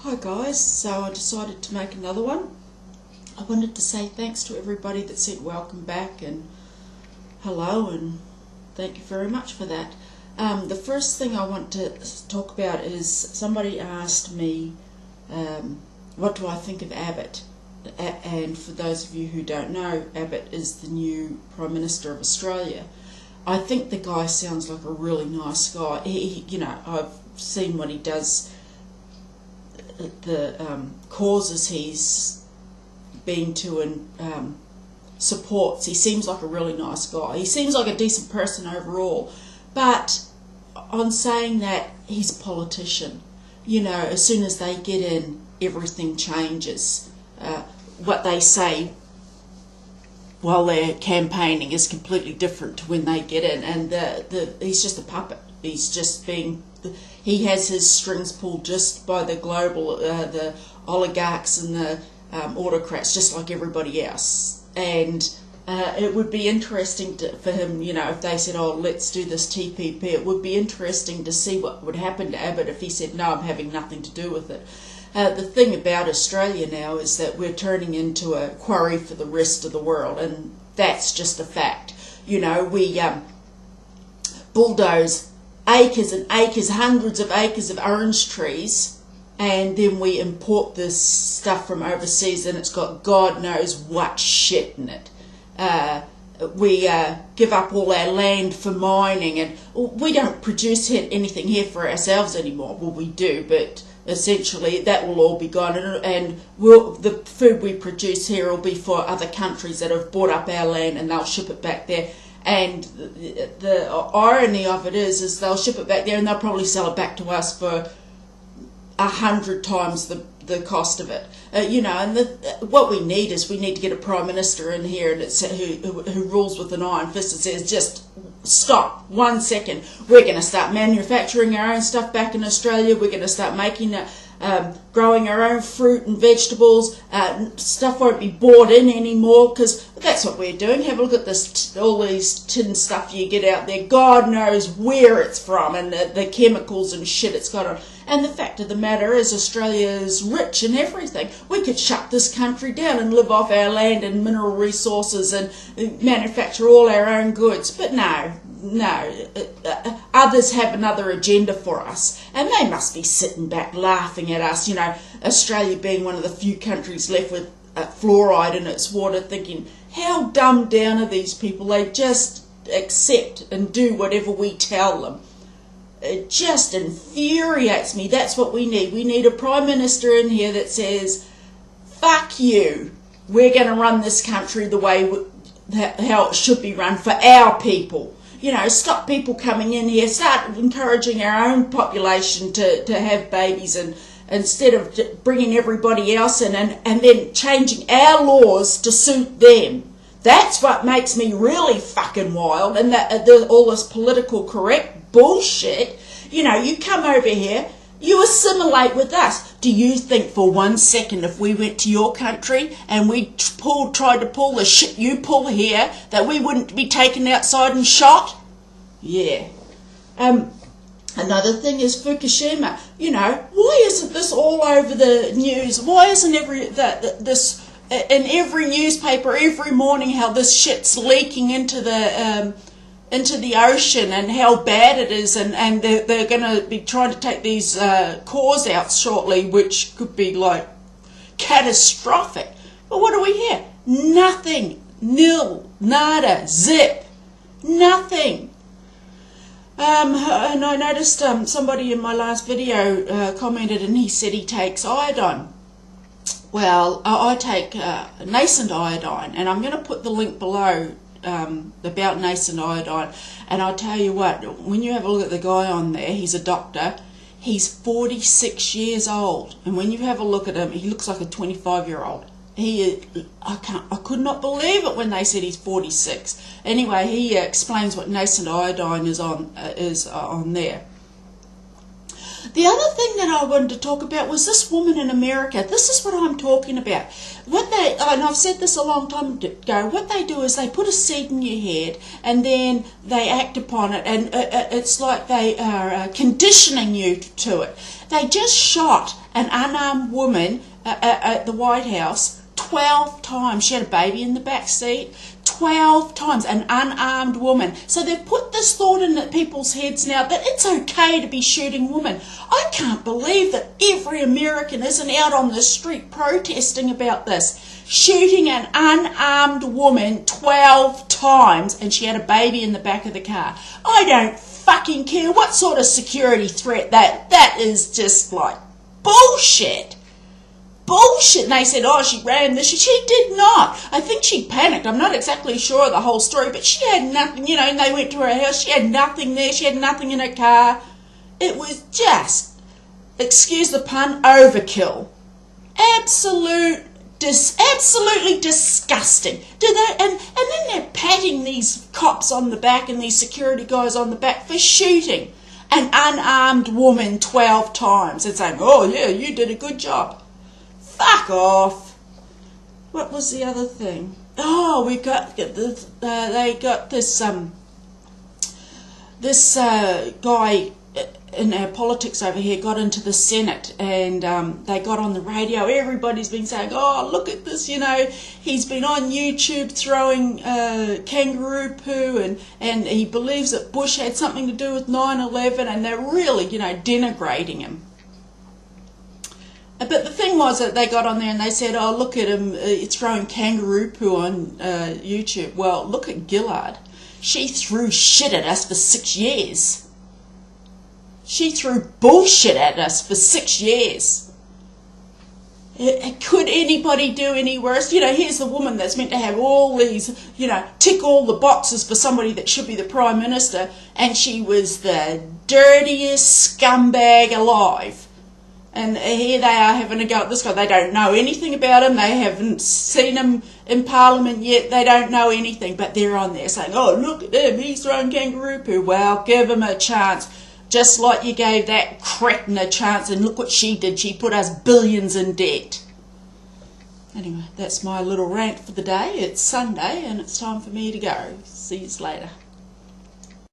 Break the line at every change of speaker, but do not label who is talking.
Hi guys, so I decided to make another one. I wanted to say thanks to everybody that said welcome back and hello, and thank you very much for that. The first thing I want to talk about is somebody asked me what do I think of Abbot, and for those of you who don't know, Abbot is the new Prime Minister of Australia. I think the guy sounds like a really nice guy. I've seen what he does, the causes he's been to and supports. He seems like a really nice guy. He seems like a decent person overall. But on saying that, he's a politician. As soon as they get in, everything changes. What they say while they're campaigning is completely different to when they get in, and he's just a puppet. He's just he has his strings pulled just by the global, the oligarchs and the autocrats, just like everybody else. And it would be interesting for him, if they said, oh, let's do this TPP, it would be interesting to see what would happen to Abbott if he said, no, I'm having nothing to do with it. The thing about Australia now is that we're turning into a quarry for the rest of the world, and that's just a fact. We bulldoze acres and acres, hundreds of acres of orange trees, and then we import this stuff from overseas, and it's got God knows what shit in it. We give up all our land for mining, and we don't produce anything here for ourselves anymore. Well, we do, but essentially that will all be gone, and the food we produce here will be for other countries that have bought up our land, and they'll ship it back there. And the irony of it is they'll ship it back there, and they'll probably sell it back to us for 100 times the cost of it. And what we need to get a Prime Minister in here and who rules with an iron fist and says, just stop, 1 second, we're going to start manufacturing our own stuff back in Australia, we're going to start making growing our own fruit and vegetables, stuff won't be bought in anymore, because that's what we're doing. Have a look at this, all these tin stuff you get out there, God knows where it's from, and the chemicals and shit it's got on. And the fact of the matter is, Australia is rich in everything. We could shut this country down and live off our land and mineral resources and manufacture all our own goods. But no, others have another agenda for us, and they must be sitting back laughing at us. Australia being one of the few countries left with fluoride in its water, thinking, how dumbed down are these people? They just accept and do whatever we tell them. It just infuriates me. That's what we need. We need a Prime Minister in here that says, fuck you, we're going to run this country the way how it should be run for our people. Stop people coming in here, start encouraging our own population to have babies, and instead of bringing everybody else in and then changing our laws to suit them. That's what makes me really fucking wild, and all this political correct bullshit. You come over here, you assimilate with us. Do you think for 1 second if we went to your country and we tried to pull the shit you pull here, that we wouldn't be taken outside and shot? Yeah. Another thing is Fukushima. Why isn't this all over the news? Why isn't this in every newspaper every morning, how this shit's leaking into the ocean and how bad it is, and they're going to be trying to take these cores out shortly, which could be like catastrophic. But what do we hear? Nothing. Nil. Nada. Zip. Nothing. And I noticed somebody in my last video commented, and he said he takes iodine. Well, I take nascent iodine, and I'm going to put the link below about nascent iodine. And I'll tell you what, when you have a look at the guy on there, he's a doctor. He's 46 years old, and when you have a look at him, he looks like a 25-year-old. I could not believe it when they said he's 46. Anyway, he explains what nascent iodine is on there. The other thing that I wanted to talk about was this woman in America. This is what I'm talking about. And I've said this a long time ago, what they do is they put a seed in your head and then they act upon it, and it's like they are conditioning you to it. They just shot an unarmed woman at the White House 12 times. She had a baby in the back seat. 12 times, an unarmed woman. So they've put this thought in people's heads now that it's okay to be shooting women. I can't believe that every American isn't out on the street protesting about this. Shooting an unarmed woman 12 times, and she had a baby in the back of the car. I don't fucking care what sort of security threat that is. Just like bullshit. Bullshit. And they said, oh, she ran this. She did not. I think she panicked. I'm not exactly sure of the whole story, but she had nothing, and they went to her house. She had nothing there. She had nothing in her car. It was just, excuse the pun, overkill. Absolutely disgusting. And then they're patting these cops on the back and these security guys on the back for shooting an unarmed woman 12 times and saying, oh yeah, you did a good job. Fuck off. What was the other thing? Oh, they got this guy in our politics over here got into the Senate, and they got on the radio. Everybody's been saying, oh, look at this, he's been on YouTube throwing kangaroo poo, and he believes that Bush had something to do with 9/11, and they're really, denigrating him. But the thing was that they got on there and they said, oh, look at him, throwing kangaroo poo on YouTube. Well, look at Gillard. She threw shit at us for 6 years. She threw bullshit at us for 6 years. Could anybody do any worse? Here's the woman that's meant to have all these, tick all the boxes for somebody that should be the Prime Minister, and she was the dirtiest scumbag alive. And here they are having a go at this guy. They don't know anything about him. They haven't seen him in Parliament yet. They don't know anything. But they're on there saying, oh, look at him. He's throwing kangaroo poo. Well, give him a chance. Just like you gave that cretin a chance. And look what she did. She put us billions in debt. Anyway, that's my little rant for the day. It's Sunday and it's time for me to go. See you later.